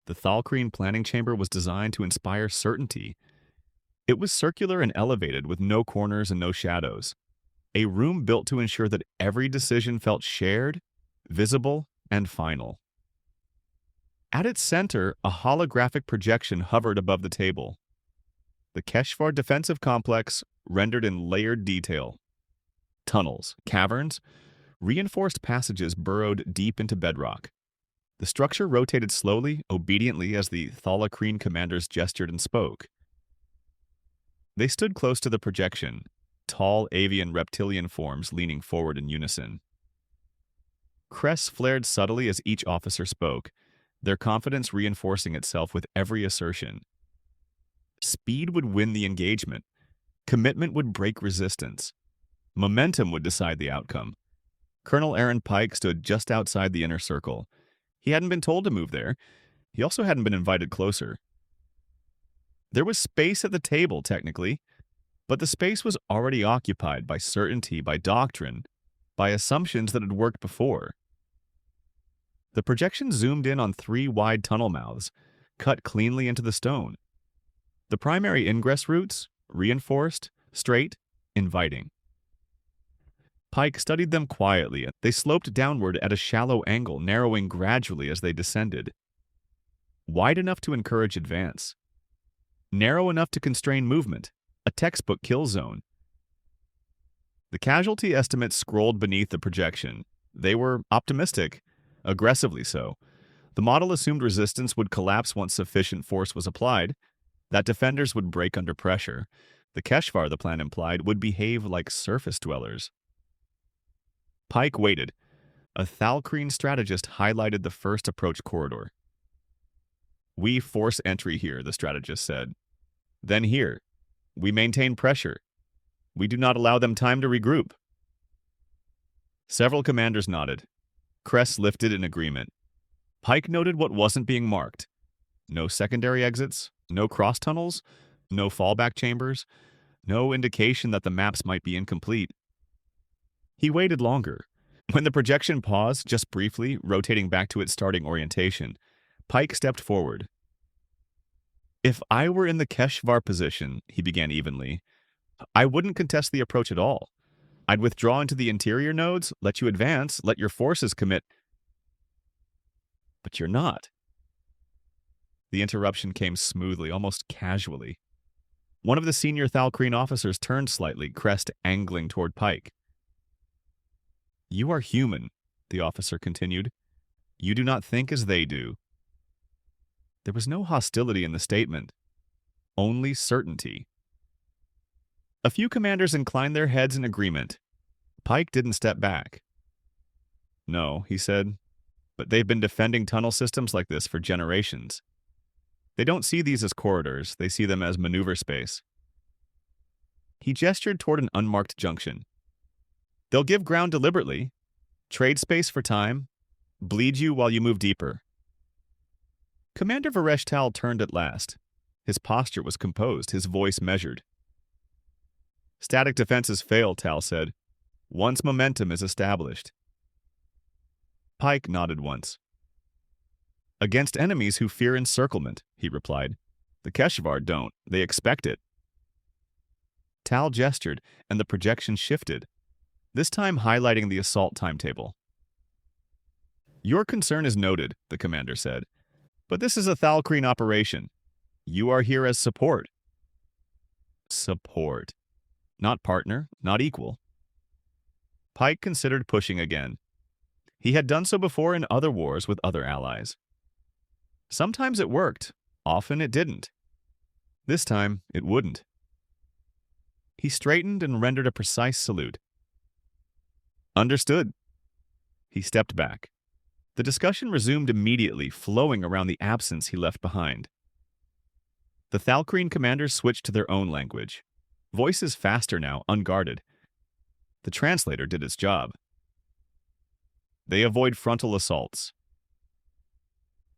The Thalkreen planning chamber was designed to inspire certainty. It was circular and elevated with no corners and no shadows. A room built to ensure that every decision felt shared, visible, and final. At its center, a holographic projection hovered above the table. The Keshvar defensive complex rendered in layered detail. Tunnels, caverns, reinforced passages burrowed deep into bedrock. The structure rotated slowly, obediently as the Thalkreen commanders gestured and spoke. They stood close to the projection, tall avian reptilian forms leaning forward in unison. Crests flared subtly as each officer spoke, their confidence reinforcing itself with every assertion. Speed would win the engagement. Commitment would break resistance. Momentum would decide the outcome. Colonel Aaron Pike stood just outside the inner circle. He hadn't been told to move there. He also hadn't been invited closer. There was space at the table, technically, but the space was already occupied by certainty, by doctrine, by assumptions that had worked before. The projection zoomed in on 3 wide tunnel mouths, cut cleanly into the stone. The primary ingress routes, reinforced, straight, inviting. Pike studied them quietly. They sloped downward at a shallow angle, narrowing gradually as they descended. Wide enough to encourage advance. Narrow enough to constrain movement, a textbook kill zone. The casualty estimates scrolled beneath the projection. They were optimistic, aggressively so. The model assumed resistance would collapse once sufficient force was applied, that defenders would break under pressure. The Keshvar, the plan implied, would behave like surface dwellers. Pike waited. A Thalkreen strategist highlighted the first approach corridor. "We force entry here," the strategist said. "Then here. We maintain pressure. We do not allow them time to regroup." Several commanders nodded. Crests lifted in agreement. Pike noted what wasn't being marked. No secondary exits, no cross tunnels, no fallback chambers, no indication that the maps might be incomplete. He waited longer. When the projection paused, just briefly, rotating back to its starting orientation, Pike stepped forward. "If I were in the Keshvar position," he began evenly, "I wouldn't contest the approach at all. I'd withdraw into the interior nodes, let you advance, let your forces commit." "But you're not." The interruption came smoothly, almost casually. One of the senior Thalkreen officers turned slightly, crest angling toward Pike. "You are human," the officer continued. "You do not think as they do." There was no hostility in the statement, only certainty. A few commanders inclined their heads in agreement. Pike didn't step back. "No," he said, "but they've been defending tunnel systems like this for generations. They don't see these as corridors, they see them as maneuver space." He gestured toward an unmarked junction. "They'll give ground deliberately, trade space for time, bleed you while you move deeper." Commander Varesh Tal turned at last. His posture was composed, his voice measured. "Static defenses fail," Tal said, "once momentum is established." Pike nodded once. "Against enemies who fear encirclement," he replied. "The Keshvar don't. They expect it." Tal gestured, and the projection shifted, this time highlighting the assault timetable. "Your concern is noted," the commander said, "but this is a Thalkreen operation. You are here as support." Support. Not partner, not equal. Pike considered pushing again. He had done so before in other wars with other allies. Sometimes it worked, often it didn't. This time, it wouldn't. He straightened and rendered a precise salute. "Understood." He stepped back. The discussion resumed immediately, flowing around the absence he left behind. The Thalkreen commanders switched to their own language. Voices faster now, unguarded. The translator did its job. They avoid frontal assaults.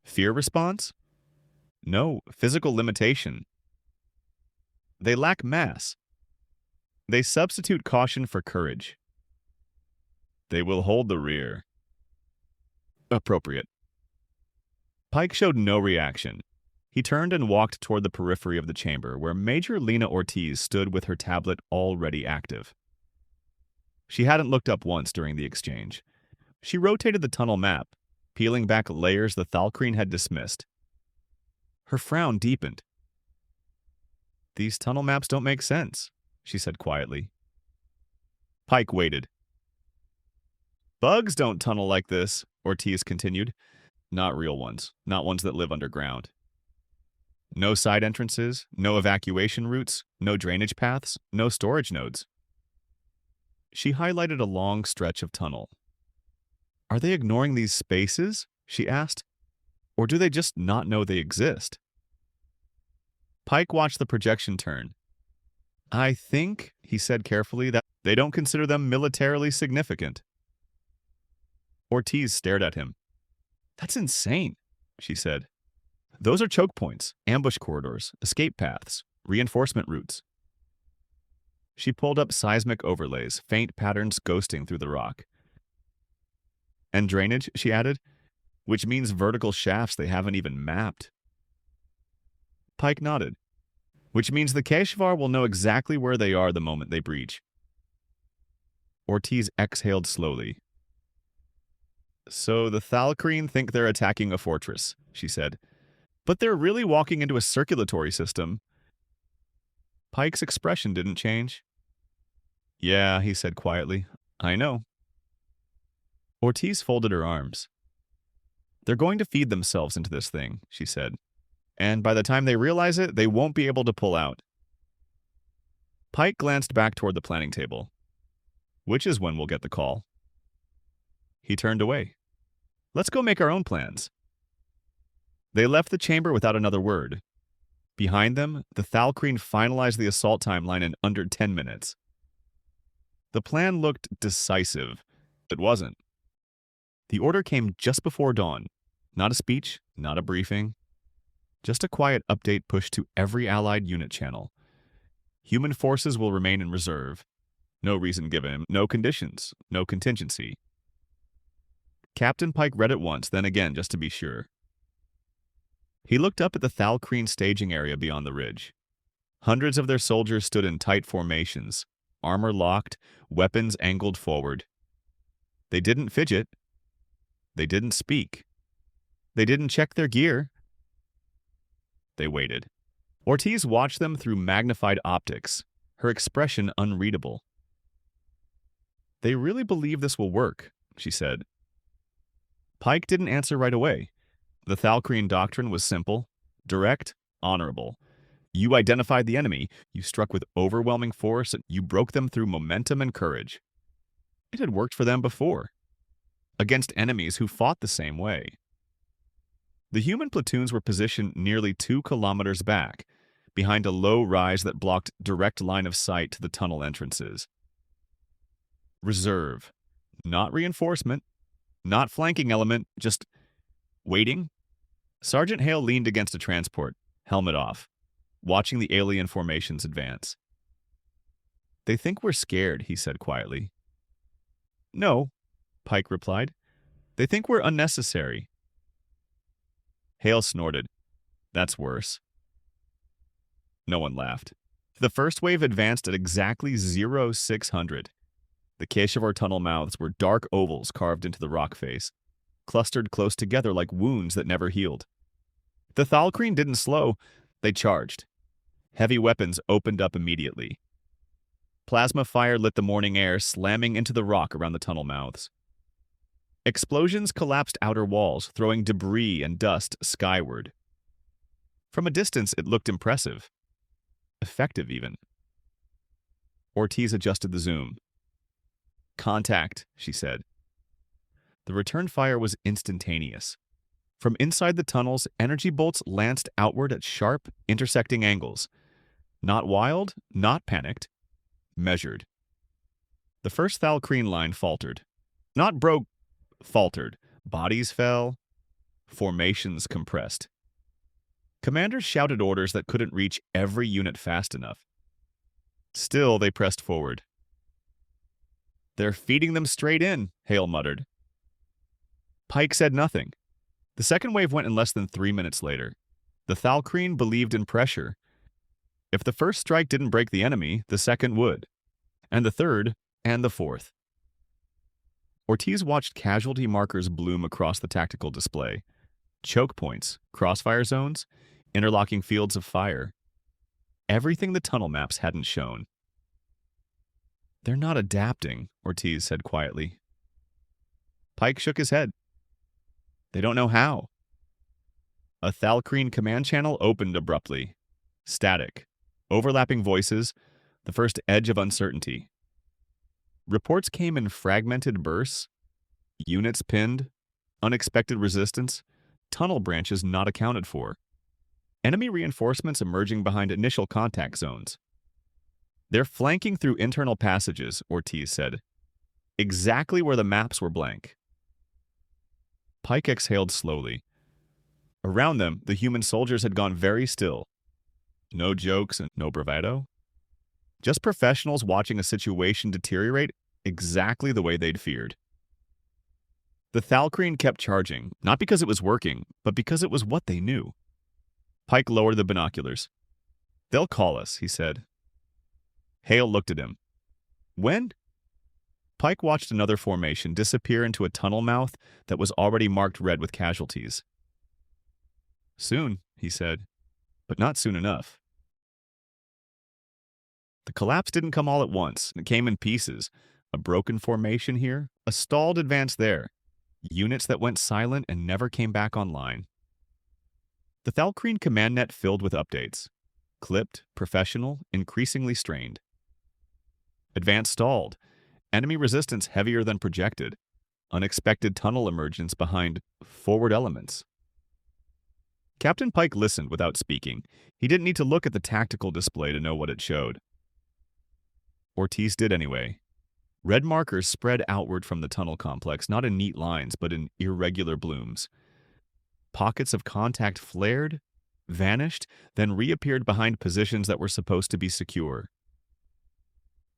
Fear response? No, physical limitation. They lack mass. They substitute caution for courage. They will hold the rear. Appropriate. Pike showed no reaction. He turned and walked toward the periphery of the chamber, where Major Lena Ortiz stood with her tablet already active. She hadn't looked up once during the exchange. She rotated the tunnel map, peeling back layers the Thalkreen had dismissed. Her frown deepened. "These tunnel maps don't make sense," she said quietly. Pike waited. "Bugs don't tunnel like this," Ortiz continued. "Not real ones, not ones that live underground. No side entrances, no evacuation routes, no drainage paths, no storage nodes." She highlighted a long stretch of tunnel. "Are they ignoring these spaces?" she asked. "Or do they just not know they exist?" Pike watched the projection turn. "I think," he said carefully, "that they don't consider them militarily significant." Ortiz stared at him. "That's insane," she said. "Those are choke points, ambush corridors, escape paths, reinforcement routes." She pulled up seismic overlays, faint patterns ghosting through the rock. "And drainage," she added, "which means vertical shafts they haven't even mapped." Pike nodded. "Which means the HFY will know exactly where they are the moment they breach." Ortiz exhaled slowly. "So the Thalkreen think they're attacking a fortress," she said. "But they're really walking into a circulatory system." Pike's expression didn't change. "Yeah," he said quietly. "I know." Ortiz folded her arms. "They're going to feed themselves into this thing," she said. "And by the time they realize it, they won't be able to pull out." Pike glanced back toward the planning table. "Which is when we'll get the call." He turned away. "Let's go make our own plans." They left the chamber without another word. Behind them, the Thalkreen finalized the assault timeline in under 10 minutes. The plan looked decisive. It wasn't. The order came just before dawn. Not a speech, not a briefing. Just a quiet update pushed to every allied unit channel. Human forces will remain in reserve. No reason given, no conditions, no contingency. Captain Pike read it once, then again, just to be sure. He looked up at the Thalkreen staging area beyond the ridge. Hundreds of their soldiers stood in tight formations, armor locked, weapons angled forward. They didn't fidget. They didn't speak. They didn't check their gear. They waited. Ortiz watched them through magnified optics, her expression unreadable. "They really believe this will work," she said. Pike didn't answer right away. The Thalkreen doctrine was simple, direct, honorable. You identified the enemy, you struck with overwhelming force, and you broke them through momentum and courage. It had worked for them before, against enemies who fought the same way. The human platoons were positioned nearly 2 kilometers back, behind a low rise that blocked direct line of sight to the tunnel entrances. Reserve. Not reinforcement. Not flanking element, just waiting. Sergeant Hale leaned against a transport, helmet off, watching the alien formations advance. "They think we're scared," he said quietly. "No," Pike replied. "They think we're unnecessary." Hale snorted. "That's worse." No one laughed. The first wave advanced at exactly 0600. The HFY tunnel mouths were dark ovals carved into the rock face, clustered close together like wounds that never healed. The Thalkreen didn't slow, they charged. Heavy weapons opened up immediately. Plasma fire lit the morning air, slamming into the rock around the tunnel mouths. Explosions collapsed outer walls, throwing debris and dust skyward. From a distance, it looked impressive. Effective, even. Ortiz adjusted the zoom. "Contact," she said. The return fire was instantaneous. From inside the tunnels, energy bolts lanced outward at sharp, intersecting angles. Not wild, not panicked. Measured. The first Thalkreen line faltered. Not broke, faltered. Bodies fell. Formations compressed. Commanders shouted orders that couldn't reach every unit fast enough. Still, they pressed forward. "They're feeding them straight in," Hale muttered. Pike said nothing. The second wave went in less than 3 minutes later. The Thalkreen believed in pressure. If the first strike didn't break the enemy, the second would, and the third, and the fourth. Ortiz watched casualty markers bloom across the tactical display. Choke points, crossfire zones, interlocking fields of fire. Everything the tunnel maps hadn't shown. "They're not adapting," Ortiz said quietly. Pike shook his head. "They don't know how." A Thalkreen command channel opened abruptly. Static. Overlapping voices, the first edge of uncertainty. Reports came in fragmented bursts. Units pinned, unexpected resistance, tunnel branches not accounted for. Enemy reinforcements emerging behind initial contact zones. "They're flanking through internal passages," Ortiz said. "Exactly where the maps were blank." Pike exhaled slowly. Around them, the human soldiers had gone very still. No jokes and no bravado. Just professionals watching a situation deteriorate exactly the way they'd feared. The Thalkreen kept charging, not because it was working, but because it was what they knew. Pike lowered the binoculars. "They'll call us," he said. Hale looked at him. "When?" Pike watched another formation disappear into a tunnel mouth that was already marked red with casualties. "Soon," he said, "but not soon enough." The collapse didn't come all at once. It came in pieces. A broken formation here, a stalled advance there. Units that went silent and never came back online. The Thalkreen command net filled with updates. Clipped, professional, increasingly strained. Advance stalled. Enemy resistance heavier than projected. Unexpected tunnel emergence behind forward elements. Captain Pike listened without speaking. He didn't need to look at the tactical display to know what it showed. Ortiz did anyway. Red markers spread outward from the tunnel complex, not in neat lines, but in irregular blooms. Pockets of contact flared, vanished, then reappeared behind positions that were supposed to be secure.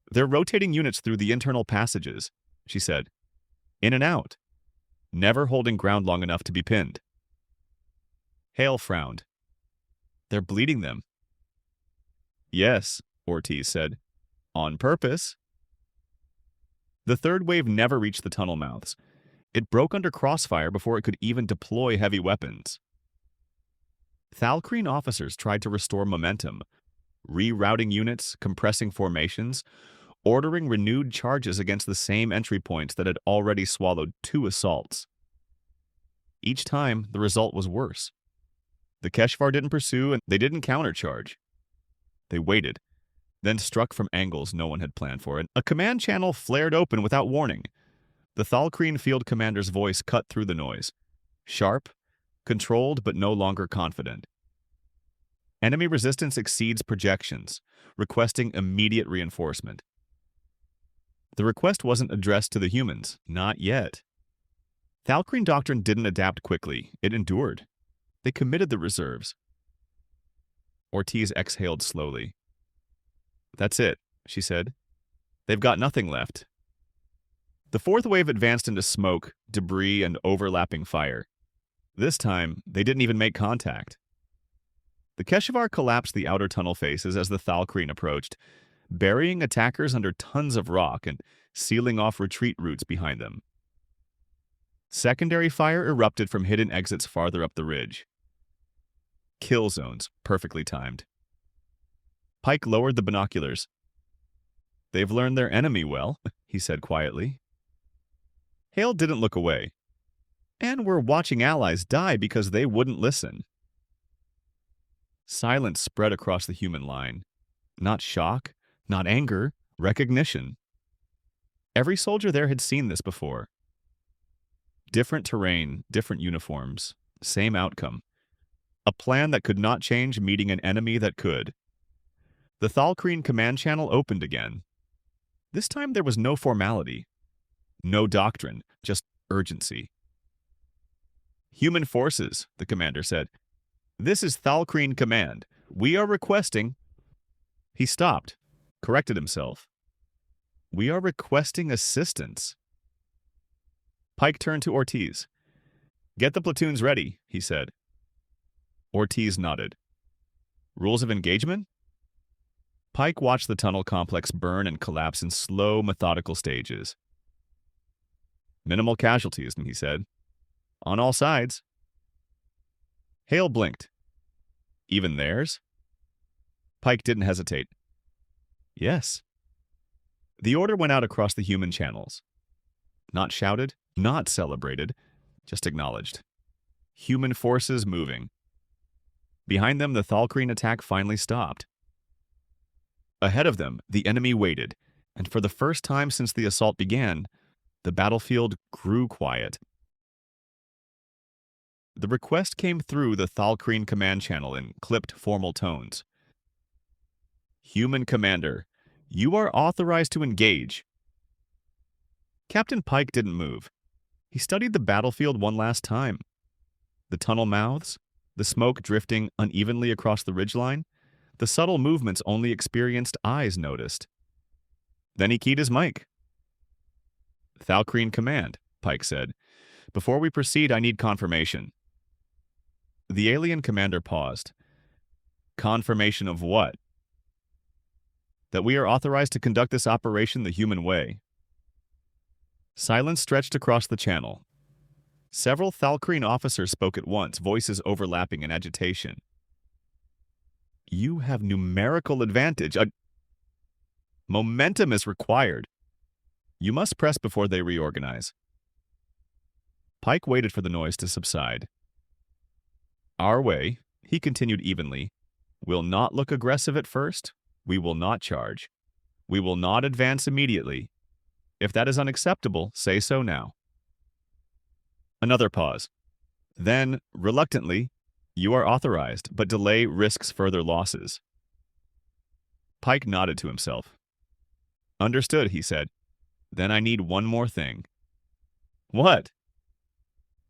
"They're rotating units through the internal passages," she said. "In and out. Never holding ground long enough to be pinned." Hale frowned. "They're bleeding them." "Yes," Ortiz said. "On purpose." The third wave never reached the tunnel mouths. It broke under crossfire before it could even deploy heavy weapons. Thalkreen officers tried to restore momentum, rerouting units, compressing formations, ordering renewed charges against the same entry points that had already swallowed 2 assaults. Each time, the result was worse. The Keshvar didn't pursue and they didn't countercharge. They waited, then struck from angles no one had planned for, and a command channel flared open without warning. The Thalkreen field commander's voice cut through the noise. Sharp, controlled but no longer confident. "Enemy resistance exceeds projections, requesting immediate reinforcement." The request wasn't addressed to the humans, not yet. Thalkreen doctrine didn't adapt quickly, it endured. They committed the reserves. Ortiz exhaled slowly. "That's it," she said. "They've got nothing left." The fourth wave advanced into smoke, debris, and overlapping fire. This time, they didn't even make contact. The Keshvar collapsed the outer tunnel faces as the Thalkreen approached, burying attackers under tons of rock and sealing off retreat routes behind them. Secondary fire erupted from hidden exits farther up the ridge. Kill zones, perfectly timed. Pike lowered the binoculars. "They've learned their enemy well," he said quietly. Hale didn't look away. "And we're watching allies die because they wouldn't listen." Silence spread across the human line. Not shock, not anger, recognition. Every soldier there had seen this before. Different terrain, different uniforms, same outcome. A plan that could not change meeting an enemy that could. The Thalkreen command channel opened again. This time there was no formality, no doctrine, just urgency. "Human forces," the commander said. "This is Thalkreen command. We are requesting—" He stopped, corrected himself. "We are requesting assistance." Pike turned to Ortiz. Get the platoons ready, he said. Ortiz nodded. Rules of engagement? Pike watched the tunnel complex burn and collapse in slow, methodical stages. Minimal casualties, he said. On all sides. Hale blinked. Even theirs? Pike didn't hesitate. Yes. The order went out across the human channels. Not shouted, not celebrated, just acknowledged. Human forces moving. Behind them, the Thalkreen attack finally stopped. Ahead of them, the enemy waited, and for the first time since the assault began, the battlefield grew quiet. The request came through the Thalkreen command channel in clipped, formal tones. Human Commander, you are authorized to engage. Captain Pike didn't move. He studied the battlefield one last time. The tunnel mouths, the smoke drifting unevenly across the ridgeline, the subtle movements only experienced eyes noticed. Then he keyed his mic. Thalkreen Command, Pike said. Before we proceed, I need confirmation. The alien commander paused. Confirmation of what? That we are authorized to conduct this operation the human way. Silence stretched across the channel. Several Thalkreen officers spoke at once, voices overlapping in agitation. You have numerical advantage. Momentum is required. You must press before they reorganize. Pike waited for the noise to subside. Our way, he continued evenly, will not look aggressive at first. We will not charge. We will not advance immediately. If that is unacceptable, say so now. Another pause. Then, reluctantly, you are authorized, but delay risks further losses. Pike nodded to himself. Understood, he said. Then I need one more thing. What?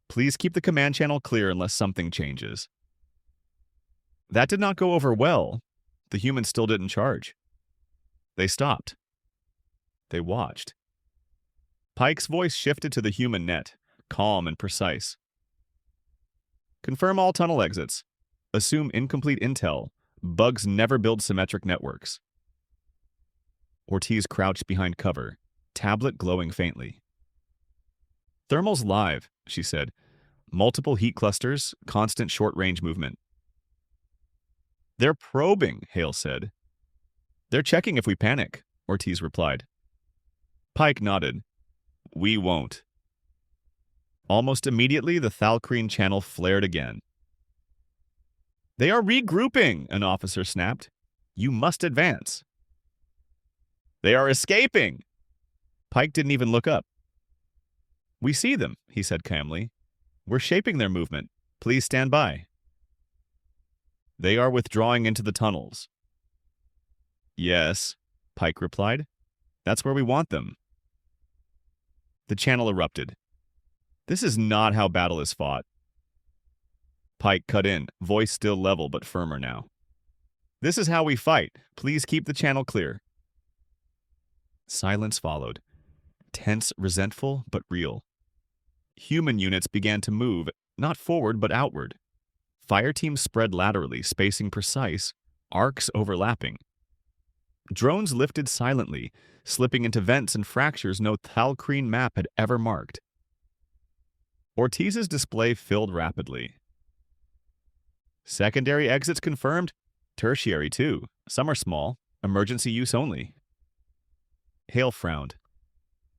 Please keep the command channel clear unless something changes. That did not go over well. The humans still didn't charge. They stopped. They watched. Pike's voice shifted to the human net, calm and precise. Confirm all tunnel exits. Assume incomplete intel. Bugs never build symmetric networks. Ortiz crouched behind cover, tablet glowing faintly. Thermal's live, she said. Multiple heat clusters, constant short-range movement. They're probing, Hale said. They're checking if we panic, Ortiz replied. Pike nodded. We won't. Almost immediately, the Thalkreen channel flared again. They are regrouping, an officer snapped. You must advance. They are escaping. Pike didn't even look up. We see them, he said calmly. We're shaping their movement. Please stand by. They are withdrawing into the tunnels. Yes, Pike replied. That's where we want them. The channel erupted. This is not how battle is fought. Pike cut in, voice still level but firmer now. This is how we fight. Please keep the channel clear. Silence followed. Tense, resentful, but real. Human units began to move, not forward but outward. Fire teams spread laterally, spacing precise, arcs overlapping. Drones lifted silently, slipping into vents and fractures no Thalkreen map had ever marked. Ortiz's display filled rapidly. Secondary exits confirmed. Tertiary, too. Some are small. Emergency use only. Hale frowned.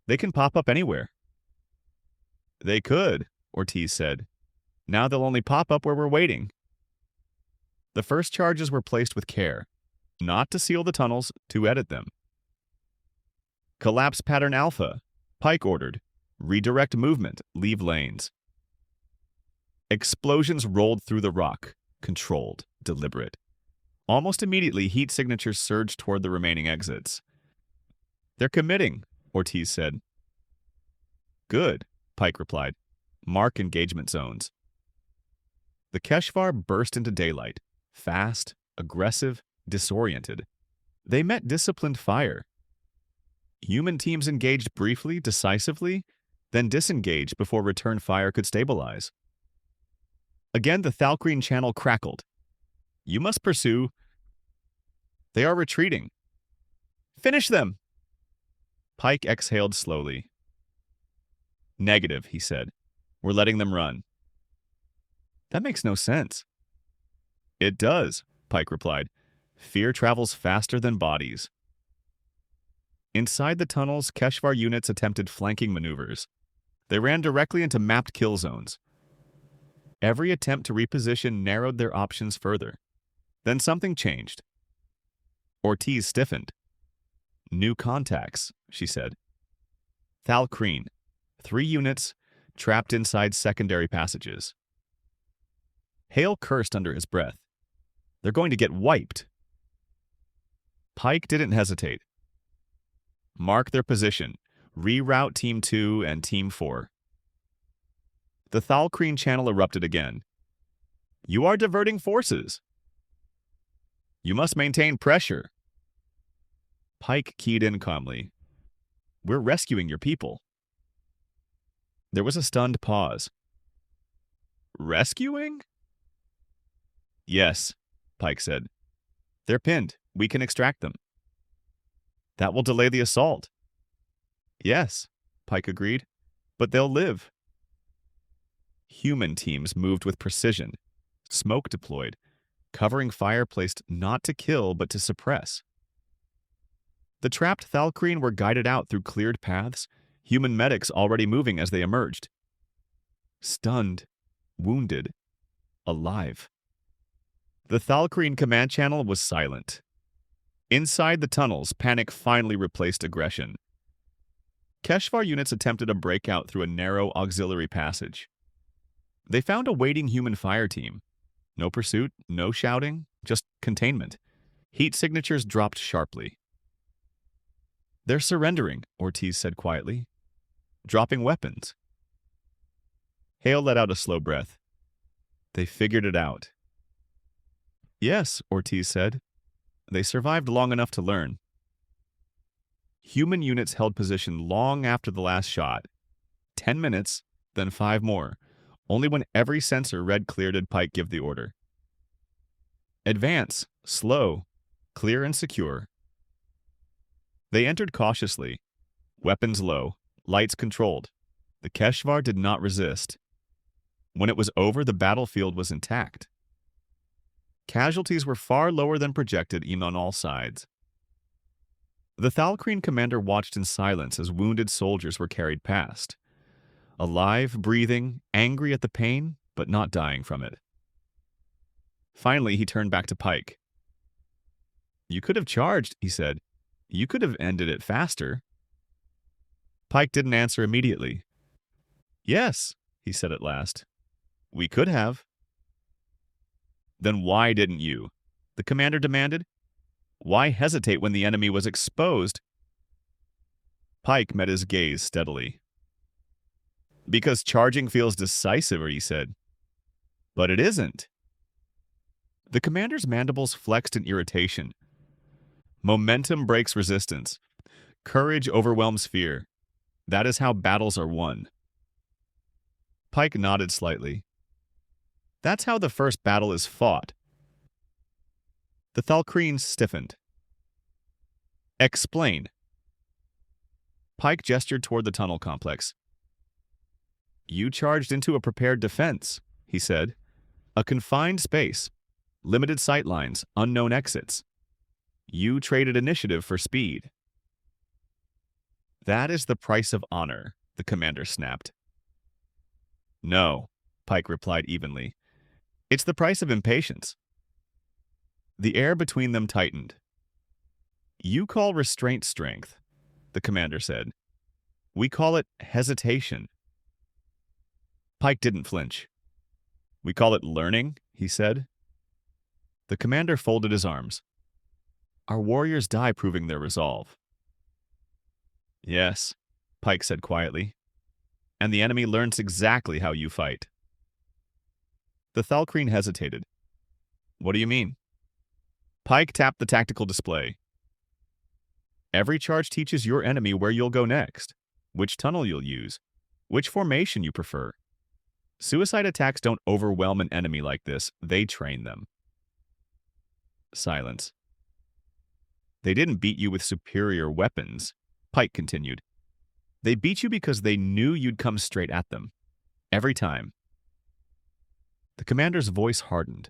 They can pop up anywhere. They could, Ortiz said. Now they'll only pop up where we're waiting. The first charges were placed with care. Not to seal the tunnels, to edit them. Collapse pattern alpha, Pike ordered. Redirect movement, leave lanes. Explosions rolled through the rock, controlled, deliberate. Almost immediately, heat signatures surged toward the remaining exits. They're committing, Ortiz said. Good, Pike replied. Mark engagement zones. The Keshvar burst into daylight, fast, aggressive, disoriented. They met disciplined fire. Human teams engaged briefly, decisively, then disengaged before return fire could stabilize. Again, the Thalcrine channel crackled. You must pursue. They are retreating. Finish them! Pike exhaled slowly. Negative, he said. We're letting them run. That makes no sense. It does, Pike replied. Fear travels faster than bodies. Inside the tunnels, Keshvar units attempted flanking maneuvers. They ran directly into mapped kill zones. Every attempt to reposition narrowed their options further. Then something changed. Ortiz stiffened. New contacts, she said. Thalcrine, 3 units, trapped inside secondary passages. Hale cursed under his breath. They're going to get wiped. Pike didn't hesitate. Mark their position. Reroute Team 2 and Team 4. The Thalcrine channel erupted again. You are diverting forces. You must maintain pressure. Pike keyed in calmly. We're rescuing your people. There was a stunned pause. Rescuing? Yes, Pike said. They're pinned. We can extract them. That will delay the assault. Yes, Pike agreed, but they'll live. Human teams moved with precision. Smoke deployed, covering fire placed not to kill but to suppress. The trapped Thalcrine were guided out through cleared paths, human medics already moving as they emerged. Stunned, wounded, alive. The Thalcrine command channel was silent. Inside the tunnels, panic finally replaced aggression. Keshvar units attempted a breakout through a narrow auxiliary passage. They found a waiting human fire team. No pursuit, no shouting, just containment. Heat signatures dropped sharply. They're surrendering, Ortiz said quietly. Dropping weapons. Hale let out a slow breath. They figured it out. Yes, Ortiz said. They survived long enough to learn. Human units held position long after the last shot. 10 minutes, then 5 more. Only when every sensor read clear did Pike give the order. Advance, slow, clear and secure. They entered cautiously. Weapons low, lights controlled. The Keshvar did not resist. When it was over, the battlefield was intact. Casualties were far lower than projected, even on all sides. The Thalcrine commander watched in silence as wounded soldiers were carried past. Alive, breathing, angry at the pain, but not dying from it. Finally, he turned back to Pike. You could have charged, he said. You could have ended it faster. Pike didn't answer immediately. Yes, he said at last. We could have. Then why didn't you? The commander demanded. Why hesitate when the enemy was exposed? Pike met his gaze steadily. Because charging feels decisive, he said. But it isn't. The commander's mandibles flexed in irritation. Momentum breaks resistance. Courage overwhelms fear. That is how battles are won. Pike nodded slightly. That's how the first battle is fought. The Thalcrine stiffened. Explain. Pike gestured toward the tunnel complex. You charged into a prepared defense, he said. A confined space. Limited sight lines, unknown exits. You traded initiative for speed. That is the price of honor, the commander snapped. No, Pike replied evenly. It's the price of impatience. The air between them tightened. You call restraint strength, the commander said. We call it hesitation. Pike didn't flinch. We call it learning, he said. The commander folded his arms. Our warriors die proving their resolve. Yes, Pike said quietly. And the enemy learns exactly how you fight. The Thalcrine hesitated. What do you mean? Pike tapped the tactical display. Every charge teaches your enemy where you'll go next, which tunnel you'll use, which formation you prefer. Suicide attacks don't overwhelm an enemy like this, they train them. Silence. They didn't beat you with superior weapons, Pike continued. They beat you because they knew you'd come straight at them. Every time. The commander's voice hardened.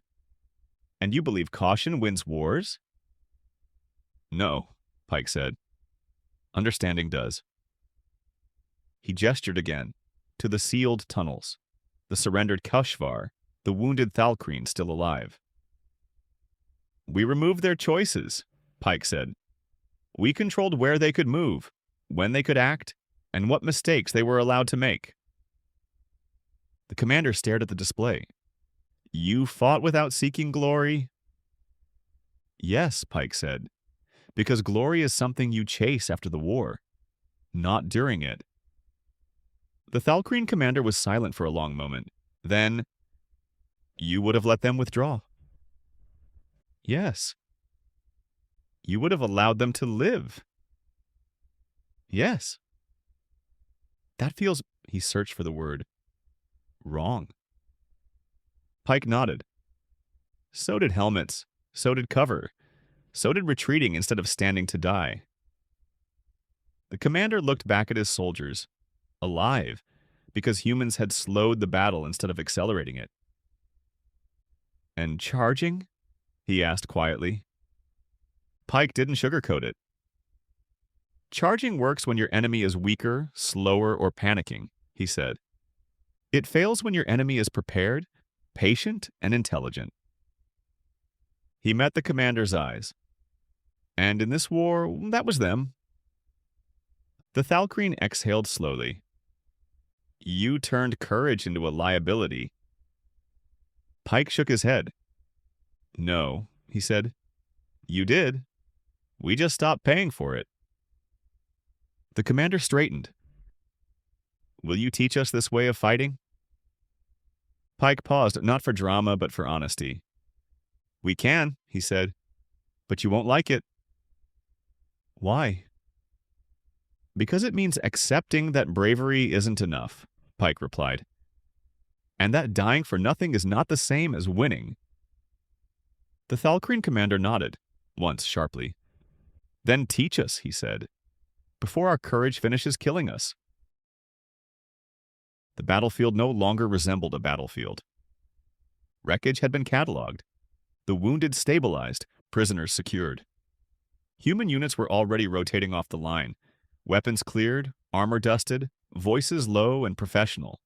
And you believe caution wins wars? No, Pike said. Understanding does. He gestured again, to the sealed tunnels, the surrendered Kashvar, the wounded Thalkreen still alive. We removed their choices, Pike said. We controlled where they could move, when they could act, and what mistakes they were allowed to make. The commander stared at the display. You fought without seeking glory? Yes, Pike said, because glory is something you chase after the war, not during it. The Thalkreen commander was silent for a long moment. Then, you would have let them withdraw. Yes. You would have allowed them to live. Yes. That feels, he searched for the word, wrong. Pike nodded. So did helmets. So did cover. So did retreating instead of standing to die. The commander looked back at his soldiers, alive, because humans had slowed the battle instead of accelerating it. And charging? He asked quietly. Pike didn't sugarcoat it. Charging works when your enemy is weaker, slower, or panicking, he said. It fails when your enemy is prepared, patient, and intelligent. He met the commander's eyes. And in this war, that was them. The Thalkreen exhaled slowly. You turned courage into a liability. Pike shook his head. No, he said. You did. We just stopped paying for it. The commander straightened. Will you teach us this way of fighting? Pike paused, not for drama, but for honesty. We can, he said, but you won't like it. Why? Because it means accepting that bravery isn't enough, Pike replied. And that dying for nothing is not the same as winning. The Thalkreen commander nodded, once sharply. Then teach us, he said, before our courage finishes killing us. The battlefield no longer resembled a battlefield. Wreckage had been cataloged. The wounded stabilized, prisoners secured. Human units were already rotating off the line, weapons cleared, armor dusted, voices low and professional.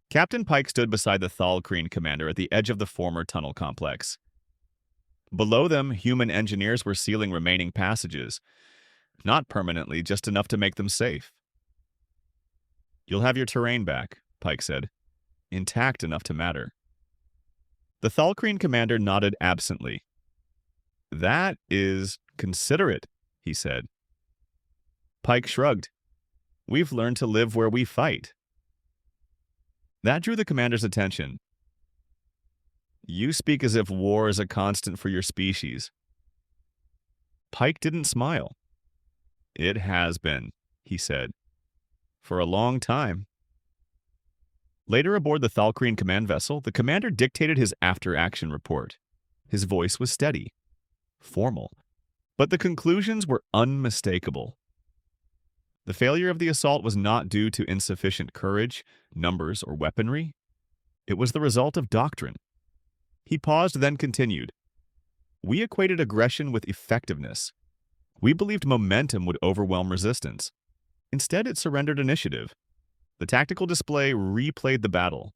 Captain Pike stood beside the Thalkreen commander at the edge of the former tunnel complex. Below them, human engineers were sealing remaining passages, not permanently, just enough to make them safe. You'll have your terrain back, Pike said, intact enough to matter. The Thalkreen commander nodded absently. That is considerate, he said. Pike shrugged. We've learned to live where we fight. That drew the commander's attention. You speak as if war is a constant for your species. Pike didn't smile. It has been, he said. For a long time. Later aboard the Thalkreen command vessel, the commander dictated his after-action report. His voice was steady, formal, but the conclusions were unmistakable. The failure of the assault was not due to insufficient courage, numbers, or weaponry. It was the result of doctrine. He paused, then continued. We equated aggression with effectiveness. We believed momentum would overwhelm resistance. Instead, it surrendered initiative. The tactical display replayed the battle,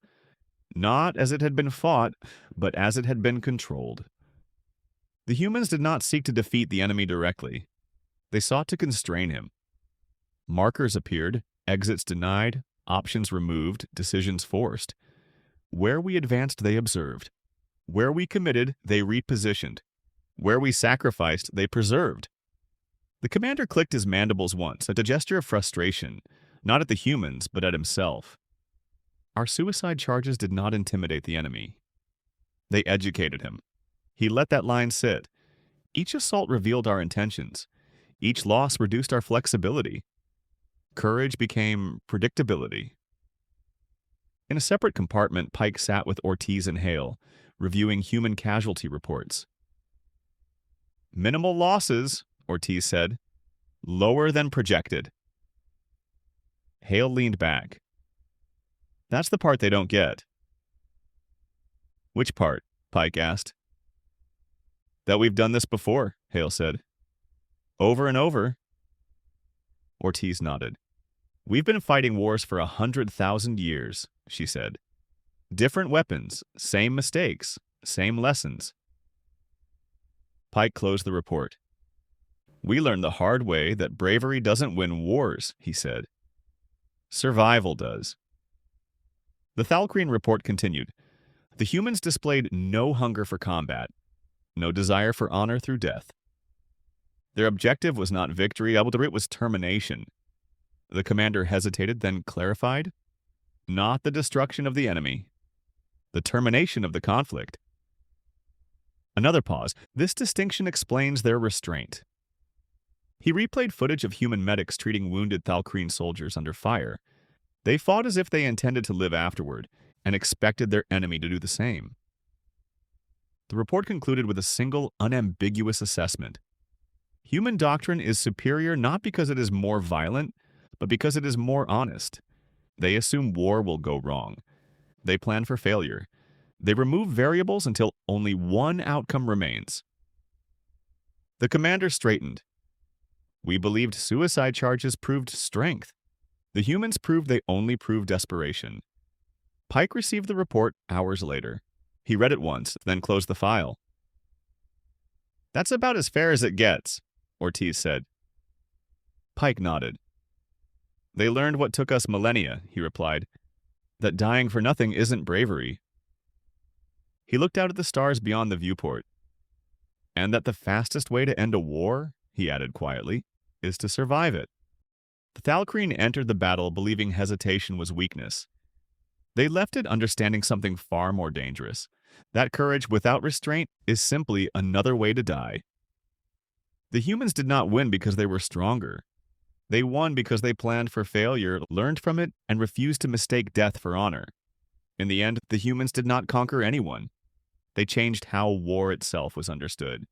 not as it had been fought, but as it had been controlled. The humans did not seek to defeat the enemy directly. They sought to constrain him. Markers appeared, exits denied, options removed, decisions forced. Where we advanced, they observed. Where we committed, they repositioned. Where we sacrificed, they preserved. The commander clicked his mandibles once, at a gesture of frustration, not at the humans, but at himself. Our suicide charges did not intimidate the enemy. They educated him. He let that line sit. Each assault revealed our intentions. Each loss reduced our flexibility. Courage became predictability. In a separate compartment, Pike sat with Ortiz and Hale, reviewing human casualty reports. "Minimal losses," Ortiz said. "Lower than projected." Hale leaned back. "That's the part they don't get." "Which part?" Pike asked. "That we've done this before," Hale said. "Over and over." Ortiz nodded. "We've been fighting wars for 100,000 years," she said. "Different weapons, same mistakes, same lessons." Pike closed the report. "We learned the hard way that bravery doesn't win wars," he said. "Survival does." The Thalkreen report continued. The humans displayed no hunger for combat, no desire for honor through death. Their objective was not victory, it was termination. The commander hesitated, then clarified. Not the destruction of the enemy. The termination of the conflict. Another pause. This distinction explains their restraint. He replayed footage of human medics treating wounded Thalkreen soldiers under fire. They fought as if they intended to live afterward, and expected their enemy to do the same. The report concluded with a single, unambiguous assessment. Human doctrine is superior not because it is more violent, but because it is more honest. They assume war will go wrong. They plan for failure. They remove variables until only one outcome remains. The commander straightened. "We believed suicide charges proved strength. The humans proved they only proved desperation." Pike received the report hours later. He read it once, then closed the file. "That's about as fair as it gets," Ortiz said. Pike nodded. "They learned what took us millennia," he replied, "that dying for nothing isn't bravery." He looked out at the stars beyond the viewport. "And that the fastest way to end a war," he added quietly, "is to survive it." The Thalkreen entered the battle believing hesitation was weakness. They left it understanding something far more dangerous. That courage without restraint is simply another way to die. The humans did not win because they were stronger. They won because they planned for failure, learned from it, and refused to mistake death for honor. In the end, the humans did not conquer anyone. They changed how war itself was understood.